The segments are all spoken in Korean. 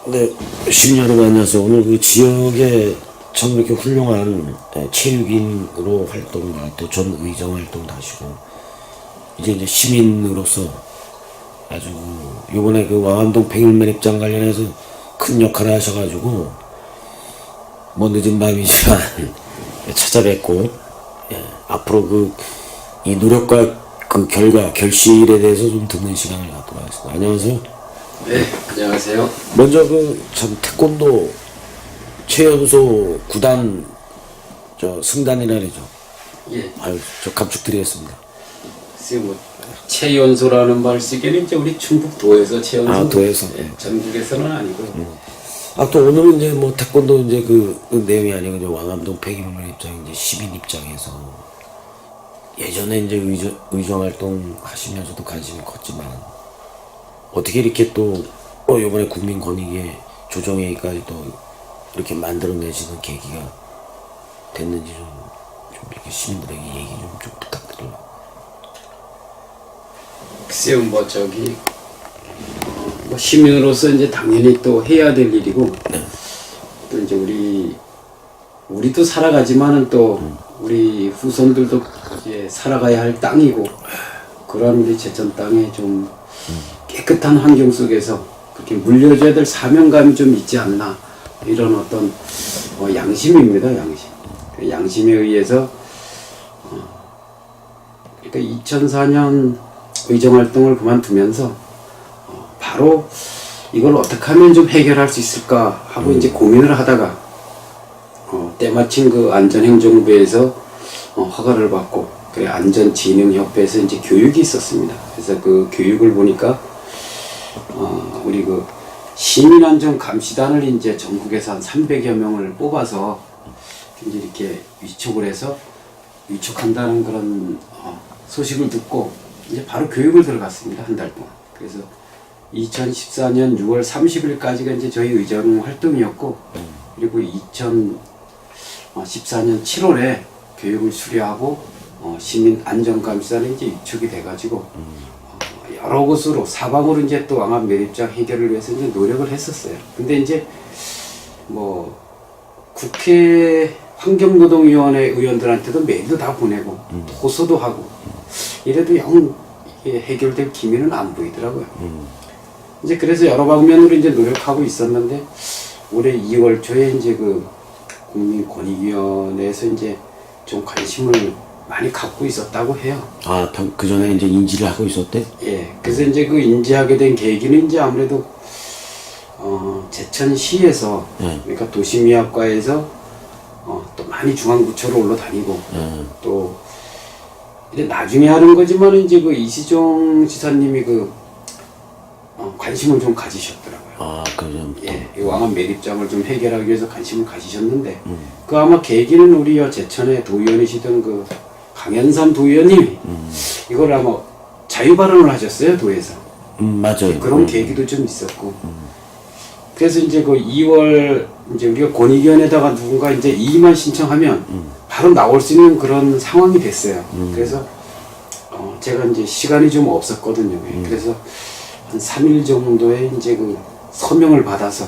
네, 시민 여러분 안녕하세요. 오늘 그 지역에 참 이렇게 훌륭한 체육인으로 활동을 또 전 의정 활동도 하시고 이제 시민으로서 아주 요번에 그 왕암동 백일면 입장 관련해서 큰 역할을 하셔가지고 뭐 늦은 밤이지만 찾아뵙고 앞으로 이 노력과 그 결과 결실에 대해서 좀 듣는 시간을 갖도록 하겠습니다. 안녕하세요. 네, 안녕하세요. 먼저 참 태권도 최연소 구단 승단이라 그러죠. 예, 아유, 저 감축드리겠습니다. 글쎄 뭐 최연소라는 말 쓰기에는 이제 우리 충북도에서 최연소. 아, 도에서. 예, 전국에서는 아니고요. 또 오늘은 이제 뭐 태권도 이제 그 내용이 아니고 이제 왕암동 백일면 입장 이제 시민 입장에서 예전에 이제 의정 활동 하시면서도 관심이 컸지만 어떻게 이렇게 또 이번에 국민권익위 조정회의까지 또 이렇게 만들어내시는 계기가 됐는지 좀 이렇게 시민들에게 얘기 좀 부탁드려요. 글쎄요, 뭐 뭐 시민으로서 이제 당연히 또 해야 될 일이고, 네. 또 이제 우리도 살아가지만은 또 우리 후손들도 이제 살아가야 할 땅이고, 그런 우리 제천 땅에 좀 깨끗한 환경 속에서 그렇게 물려줘야 될 사명감이 좀 있지 않나, 이런 어떤 양심입니다. 양심. 그 양심에 의해서 그러니까 2004년 의정활동을 그만두면서 바로 이걸 어떻게 하면 좀 해결할 수 있을까 하고 이제 고민을 하다가 때마침 그 안전행정부에서 허가를 받고 그 안전진흥협회에서 이제 교육이 있었습니다. 그래서 그 교육을 보니까 우리 그 시민안전감시단을 이제 전국에서 한 300여 명을 뽑아서 이제 이렇게 위촉을 해서 위촉한다는 그런 소식을 듣고 이제 바로 교육을 들어갔습니다. 한 달 동안. 그래서 2014년 6월 30일까지가 이제 저희 의정 활동이었고, 그리고 2014년 7월에 교육을 수료하고 시민 안전감시단에 이제 위촉이 돼가지고 여러 곳으로 사방으로 이제 또 왕암 매립장 해결을 위해서 이제 노력을 했었어요. 근데 이제 뭐 국회 환경노동위원회 의원들한테도 메일도 다 보내고 호소도 하고 이래도 영 이게 해결될 기미는 안 보이더라고요. 이제 그래서 여러 방면으로 이제 노력하고 있었는데 올해 2월 초에 이제 그 국민권익위원회에서 이제 좀 관심을 많이 갖고 있었다고 해요. 아, 그 전에 이제 인지를 하고 있었대? 예. 그래서 이제 그 인지하게 된 계기는 이제 아무래도 제천시에서 그러니까 도시미화과에서 또 많이 중앙부처로 올라다니고 또 이제 나중에 하는 거지만 이제 그 이시종 지사님이 관심을 좀 가지셨더라고요. 아, 그죠. 예, 이 왕암 매립장을 좀 해결하기 위해서 관심을 가지셨는데 그 아마 계기는 우리 제천의 도의원이시던 그 강현삼 도의원님이 이걸 아마 자유 발언을 하셨어요, 도에서. 맞아요. 그런 계기도 좀 있었고. 그래서 이제 그 2월 이제 우리가 권익위원회에다가 누군가 이제 이의만 신청하면 바로 나올 수 있는 그런 상황이 됐어요. 그래서 제가 이제 시간이 좀 없었거든요. 그래서 한 3일 정도에 이제 그 서명을 받아서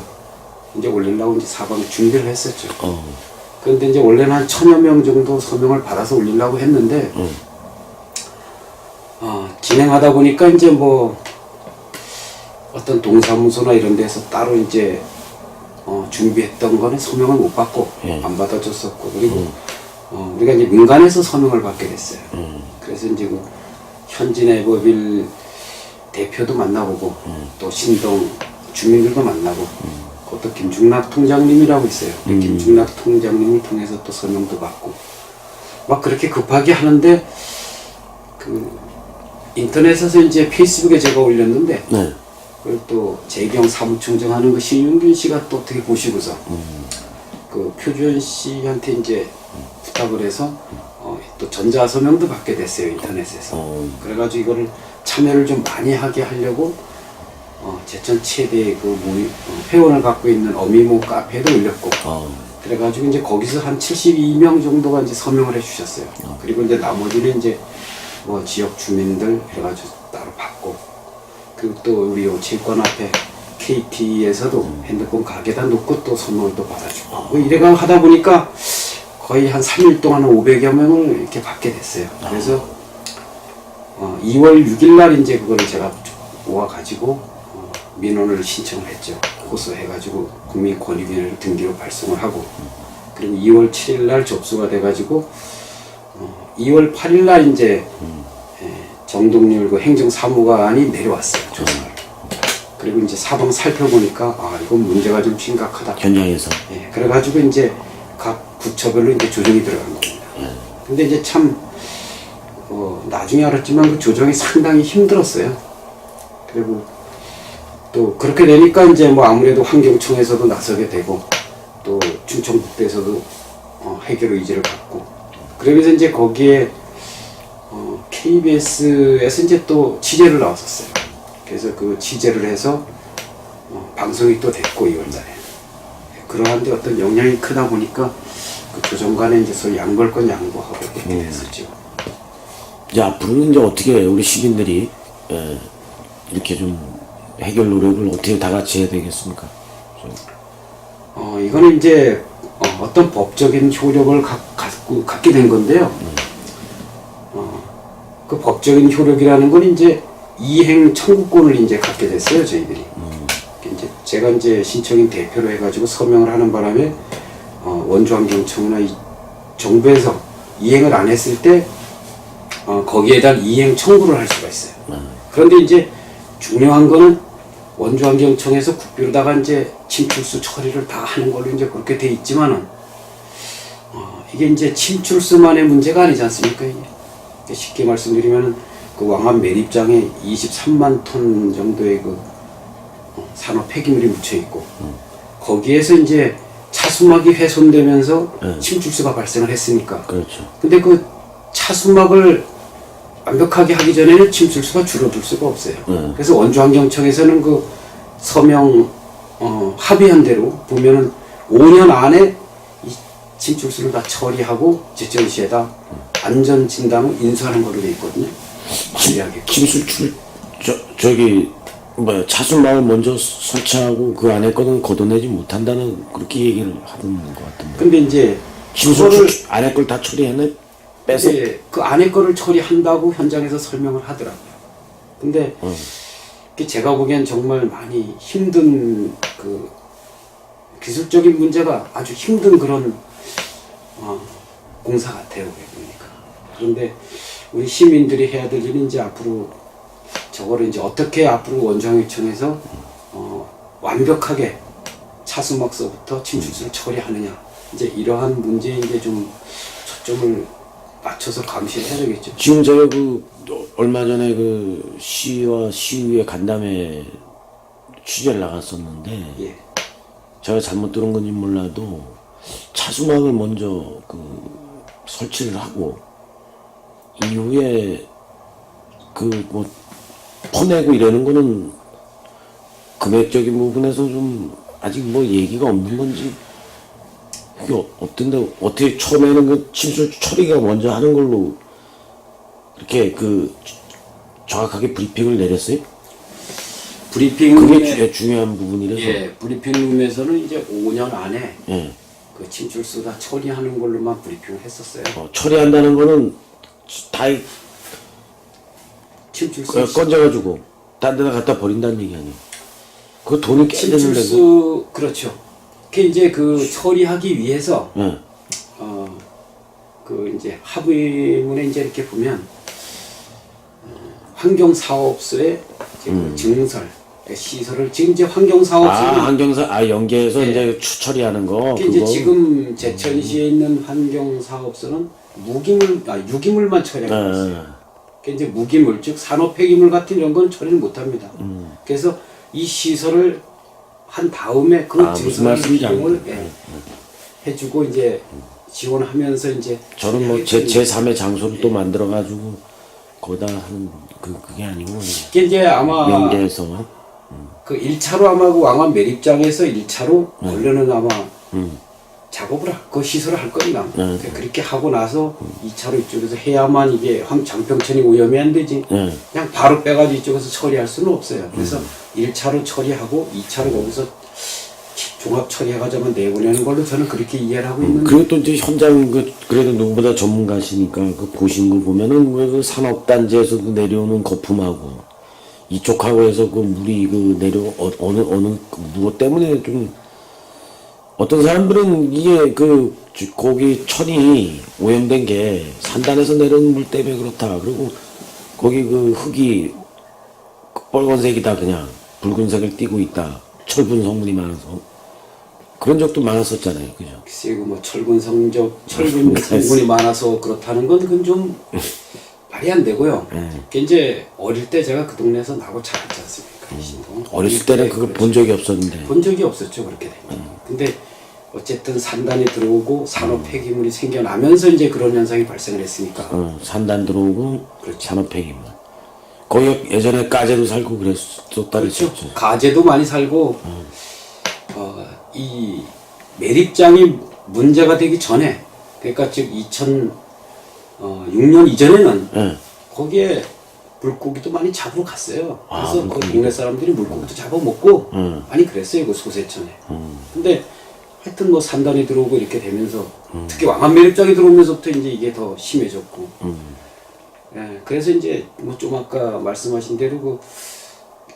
이제 올리려고 이제 사방 준비를 했었죠. 그런데 이제 원래는 한 1000여 명 정도 서명을 받아서 올리려고 했는데 진행하다 보니까 이제 뭐 어떤 동사무소나 이런 데서 따로 이제 준비했던 거는 서명을 못 받고 안 받아줬었고, 그리고 우리가 이제 민간에서 서명을 받게 됐어요. 그래서 이제 그 현진해법일 대표도 만나보고 또 신동 주민들도 만나고 그것도 김중락 통장님이라고 있어요. 김중락 통장님을 통해서 또 서명도 받고 막 그렇게 급하게 하는데 그 인터넷에서 이제 페이스북에 제가 올렸는데 그리고 또 재경 사무총장 하는 그 신윤균 씨가 또 어떻게 보시고서 그 표주현 씨한테 이제 부탁을 해서 또 전자서명도 받게 됐어요, 인터넷에서. 그래가지고 이거를 참여를 좀 많이 하게 하려고 제천 최대의 그 회원을 갖고 있는 어미모 카페에도 올렸고 그래가지고 이제 거기서 한 72명 정도가 이제 서명을 해주셨어요. 그리고 이제 나머지는 이제 뭐 지역 주민들 해가지고 따로 받고, 그리고 또 우리 체육관 앞에 KT에서도 핸드폰 가게다 놓고 또 선물을 또 받아주고 뭐 이래가 하다 보니까 거의 한 3일 동안 500여 명을 이렇게 받게 됐어요. 그래서 2월 6일 날 이제 그거를 제가 모아가지고 민원을 신청을 했죠. 고소해가지고 국민권익위원회를 등기로 발송을 하고 그리고 2월 7일 날 접수가 돼가지고 2월 8일 날 이제 정동률 그 행정사무관이 내려왔어요. 조사를. 그리고 이제 사방 살펴보니까 이건 문제가 좀 심각하다. 현장에서. 예, 그래가지고 이제 각 부처별로 이제 조정이 들어간 겁니다. 근데 이제 참 나중에 알았지만 그 조정이 상당히 힘들었어요. 그리고 또 그렇게 되니까 이제 뭐 아무래도 환경청에서도 나서게 되고 또 충청북도에서도 해결 의지를 갖고 그러면서 이제 거기에 KBS에서 이제 또 취재를 나왔었어요. 그래서 그 취재를 해서 방송이 또 됐고 2월달에 그러한데 어떤 영향이 크다 보니까 그 조정 간에 이제 서로 양보할 건 양보하고 그렇게 됐었죠. 이제 앞으로는 이제 어떻게 우리 시민들이 이렇게 좀 해결 노력을 어떻게 다 같이 해야 되겠습니까? 이거는 이제 어떤 법적인 효력을 갖게 된 건데요. 그 법적인 효력이라는 건 이제 이행 청구권을 이제 갖게 됐어요, 저희들이. 이제 제가 이제 신청인 대표로 해가지고 서명을 하는 바람에 원주환경청이나 이 정부에서 이행을 안 했을 때 거기에 대한 이행 청구를 할 수가 있어요. 그런데 이제 중요한 거는 원주환경청에서 국비로다가 이제 침출수 처리를 다 하는 걸로 이제 그렇게 돼 있지만은 이게 이제 침출수만의 문제가 아니지 않습니까? 이게 쉽게 말씀드리면은 그 왕암 매립장에 23만 톤 정도의 그 산업 폐기물이 묻혀 있고 거기에서 이제 차수막이 훼손되면서 침출수가 발생을 했으니까. 그렇죠. 근데 그 차수막을 완벽하게 하기 전에는 침출수가 줄어들 수가 없어요. 그래서 원주환경청에서는 그 서명 합의한 대로 보면은 5년 안에 이 침출수를 다 처리하고 제천시에다 안전 진단을 인수하는 걸로 돼 있거든요. 침수출 저기 뭐야 차수막을 먼저 설치하고 그 안에 거는 걷어내지 못한다는 그렇게 얘기를 하던 것 같은데. 근데 이제 침수출 안에 걸 다 처리해내 빼서. 예, 그 안에 거를 처리한다고 현장에서 설명을 하더라고요. 근데 제가 보기엔 정말 많이 힘든 그 기술적인 문제가 아주 힘든 그런 공사 같아요. 보니까. 그런데 우리 시민들이 해야 될 일은 이제 앞으로 저거를 이제 어떻게 앞으로 원주환경청에서 완벽하게 차수막서부터 침출수를 처리하느냐 이제 이러한 문제에 이제 좀 초점을 맞춰서 감시를 해야 되겠죠. 지금 제가 그 얼마 전에 그 시와 시의회 간담회 취재를 나갔었는데 예. 제가 잘못 들은 건지 몰라도 차수막을 먼저 그 설치를 하고 이후에 그 뭐 퍼내고 이러는 거는 금액적인 부분에서 좀 아직 뭐 얘기가 없는 건지 그게 어떤데 어떻게 처음에는 그 침수 처리가 먼저 하는 걸로 이렇게 그 정확하게 브리핑을 내렸어요? 브리핑 그게 중요한 부분이라서. 예, 브리핑룸에서는 이제 5년 안에 예. 그 침출수 다 처리하는 걸로만 브리핑을 했었어요. 처리한다는 거는 다 침출수 건져가지고 딴 데다 갖다 버린다는 얘기 아니에요? 그 돈이 꽤 되는데. 침출수 그렇죠. 그 이제 그 처리하기 위해서 예. 그 이제 합의문에 이제 이렇게 보면 환경사업소의 이제 그 증설 시설을 지금 이제 환경사업소는 환경사 연계해서 예. 이제 처리하는 거. 이제 그거. 지금 제천시에 있는 환경사업소는 유기물만 처리하고 있어요. 그 이제 무기물 즉 산업 폐기물 같은 이런 건 처리를 못합니다. 그래서 이 시설을 한 다음에 그 무슨 증설 말씀인지 비용을 알겠네. 해주고 이제 지원하면서 이제 저는 뭐 제3의 장소를 또 만들어가지고 거기다 하는 그게 아니고 이게 이제 아마 연계해서 그 1차로 아마 그 왕암 매립장에서 1차로 원래는 아마 작업을 그 시설을 할 겁니다. 그렇게 하고 나서 2차로 이쪽에서 해야만 이게 장평천이 오염이 안 되지. 그냥 바로 빼가지고 이쪽에서 처리할 수는 없어요. 그래서 1차로 처리하고 2차로 거기서 종합 처리해가지고 내보내는 걸로 저는 그렇게 이해를 하고 있는데. 그리고 또 이제 현장 그래도 누구보다 전문가시니까 그 보신 걸 보면은 왜 그 산업단지에서도 내려오는 거품하고 이쪽하고 해서 그 물이 그 어느 무엇 때문에 좀 어떤 사람들은 이게 거기 천이 오염된 게 산단에서 내려오는 물 때문에 그렇다. 그리고 거기 그 흙이 빨간색이다 그냥 붉은색을 띠고 있다. 철분 성분이 많아서 그런 적도 많았었잖아요, 그죠? 글쎄, 뭐 철분 성분이 많아서 그렇다는 건 그건 좀 말이 안 되고요. 그 이제 어릴 때 제가 그 동네에서 나고 자랐지 않습니까? 이 신동. 어렸을 때는 그걸 본 적이 없었는데. 본 적이 없었죠, 그렇게 되면. 근데 어쨌든 산단이 들어오고 산업 폐기물이 생겨나면서 이제 그런 현상이 발생을 했으니까. 산단 들어오고 그렇죠. 산업 폐기물. 거기 예전에 가재도 살고 그랬었다 그렇죠. 그랬었죠. 가재도 많이 살고 이 매립장이 문제가 되기 전에, 그러니까 즉 2006년 이전에는 거기에 물고기도 많이 잡으러 갔어요. 그래서 그 동네 사람들이 물고기도 잡아먹고 많이 그랬어요, 그 소세천에. 근데 하여튼 뭐 산단이 들어오고 이렇게 되면서 특히 왕암 매립장이 들어오면서부터 이제 이게 더 심해졌고. 예, 그래서 이제 뭐 좀 아까 말씀하신 대로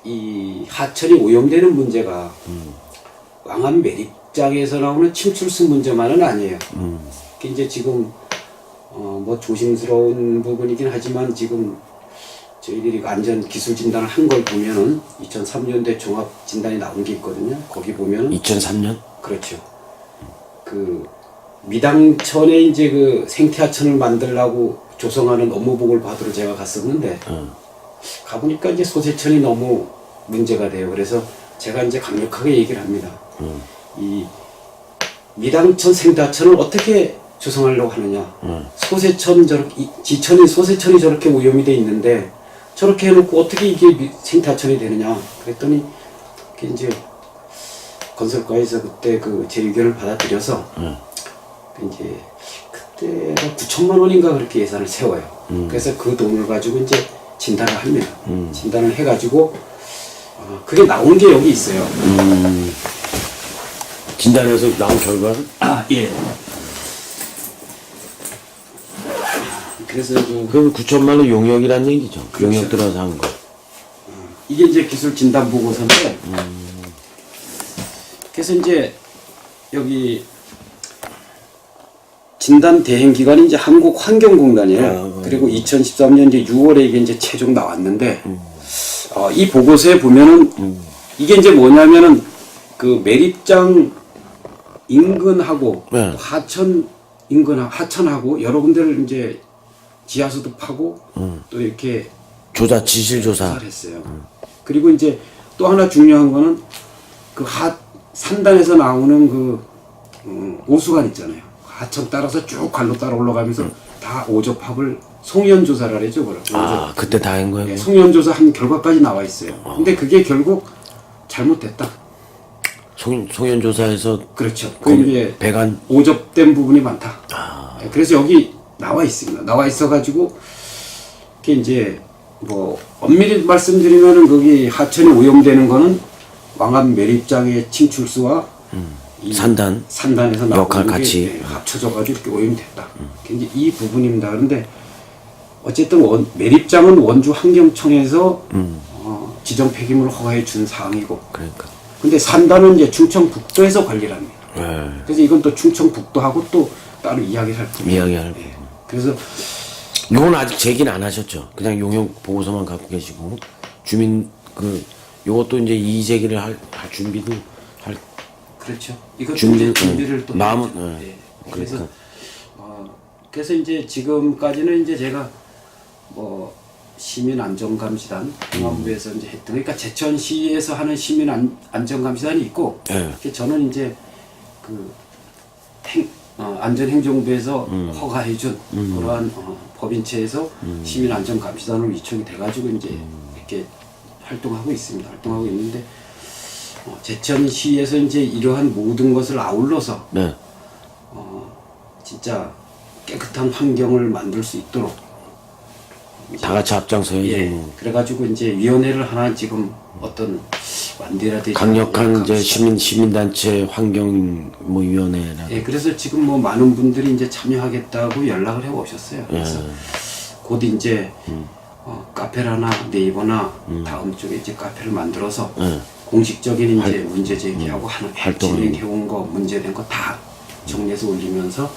이 하천이 오염되는 문제가 왕암 매립장에서 나오는 침출수 문제만은 아니에요. 이제 지금 뭐 조심스러운 부분이긴 하지만 지금 저희들이 안전 기술 진단을 한 걸 보면은 2003년도에 종합 진단이 나온 게 있거든요. 거기 보면은 2003년? 그렇죠. 그 미당천에 이제 그 생태하천을 만들려고 조성하는 업무보고를 받으러 제가 갔었는데 가보니까 이제 소세천이 너무 문제가 돼요. 그래서 제가 이제 강력하게 얘기를 합니다. 이 미당천 생태하천을 어떻게 조성하려고 하느냐. 소세천 지천인 소세천이 저렇게 오염이 돼 있는데 저렇게 해놓고 어떻게 이게 생태하천이 되느냐. 그랬더니 이제 건설과에서 그때 제 의견을 받아들여서 이제 그때가 9천만 원인가 그렇게 예산을 세워요. 그래서 그 돈을 가지고 이제 진단을 합니다. 진단을 해가지고 그게 나온 게 여기 있어요. 진단에서 나온 결과는? 예. 그래서 그럼 9천만 원 용역이란 얘기죠. 그렇죠. 용역 들어서 한 거. 이게 이제 기술 진단 보고서인데 그래서 이제 여기 진단 대행 기관이 이제 한국환경공단이에요. 그리고 2013년 이제 6월에 이게 이제 최종 나왔는데 이 보고서에 보면은 이게 이제 뭐냐면은 그 매립장 인근하고 네. 하천 하천하고 여러 군데를 이제 지하수도 파고 또 이렇게 지실조사. 조사를 했어요. 그리고 이제 또 하나 중요한 거는 그 산단에서 나오는 오수관 있잖아요. 하천 따라서 쭉 갈로 따라 올라가면서 다 오접합을 송연조사를 하죠. 그때 다 한 거예요? 네, 송연조사 한 결과까지 나와 있어요. 근데 그게 결국 잘못됐다. 송연조사에서 그렇죠. 거기 배관 오접된 부분이 많다. 네, 그래서 여기 나와 있습니다. 나와 있어가지고 이게 이제 뭐 엄밀히 말씀드리면은 거기 하천이 오염되는 거는 왕암 매립장의 침출수와 이 산단에서 나오는 역할 같이 합쳐져가지고 이렇게 오염됐다. 이제 이 부분입니다. 그런데 어쨌든 매립장은 원주 환경청에서 지정 폐기물 허가해 준 사항이고. 그러니까. 근데 산단은 이제 충청북도에서 관리를 합니다. 그래서 이건 또 충청북도하고 또 따로 이야기를 할 뿐이에요. 네. 그래서 이건 아직 제기는 안 하셨죠. 그냥 용역 보고서만 갖고 계시고 주민 요것도 이제 이의 제기를 할 준비도 할. 그렇죠. 이것도 이제 준비를 또 마음은 네. 그래서 이제 지금까지는 이제 제가 뭐 시민안전감시단 중앙부에서 이제 했던, 그러니까 제천시에서 하는 시민안전감시단이 있고, 저는 이제 안전행정부에서 허가해준 그러한 법인체에서 시민안전감시단으로 위촉이 돼가지고 이제 이렇게 활동하고 있습니다. 활동하고 있는데 제천시에서 이제 이러한 모든 것을 아울러서 진짜 깨끗한 환경을 만들 수 있도록 다 같이 앞장서야지. 예, 뭐. 그래가지고 이제 위원회를 하나 지금 어떤 만들어야 되지 강력한 않을까 이제 합니다. 시민단체 환경 뭐 위원회나 예, 그래서 지금 뭐 많은 분들이 이제 참여하겠다고 연락을 해 오셨어요. 그래서 곧 이제 카페를 하나 네이버나 다음 쪽에 이제 카페를 만들어서 공식적인 이제 문제 제기하고 하는 활동을 진행해온 거 문제된 거 다 정리해서 올리면서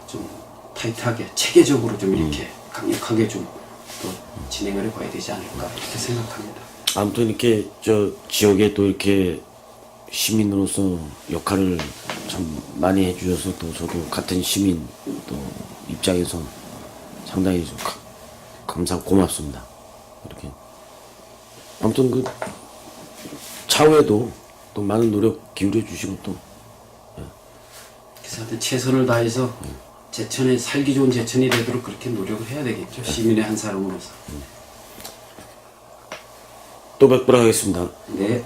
좀 타이트하게 체계적으로 좀 이렇게 강력하게 좀 또 진행을 해봐야 되지 않을까 이렇게 생각합니다. 아무튼 이렇게 저 지역에 또 이렇게 시민으로서 역할을 참 많이 해주셔서 또 저도 같은 시민 또 입장에서 상당히 좀 고맙습니다. 이렇게 아무튼 그 차후에도 또 많은 노력 기울여 주시고 또 그래서 하여튼 최선을 다해서 제천에 살기 좋은 제천이 되도록 그렇게 노력을 해야 되겠죠. 시민의 한 사람으로서. 또 뵙도록 하겠습니다. 네.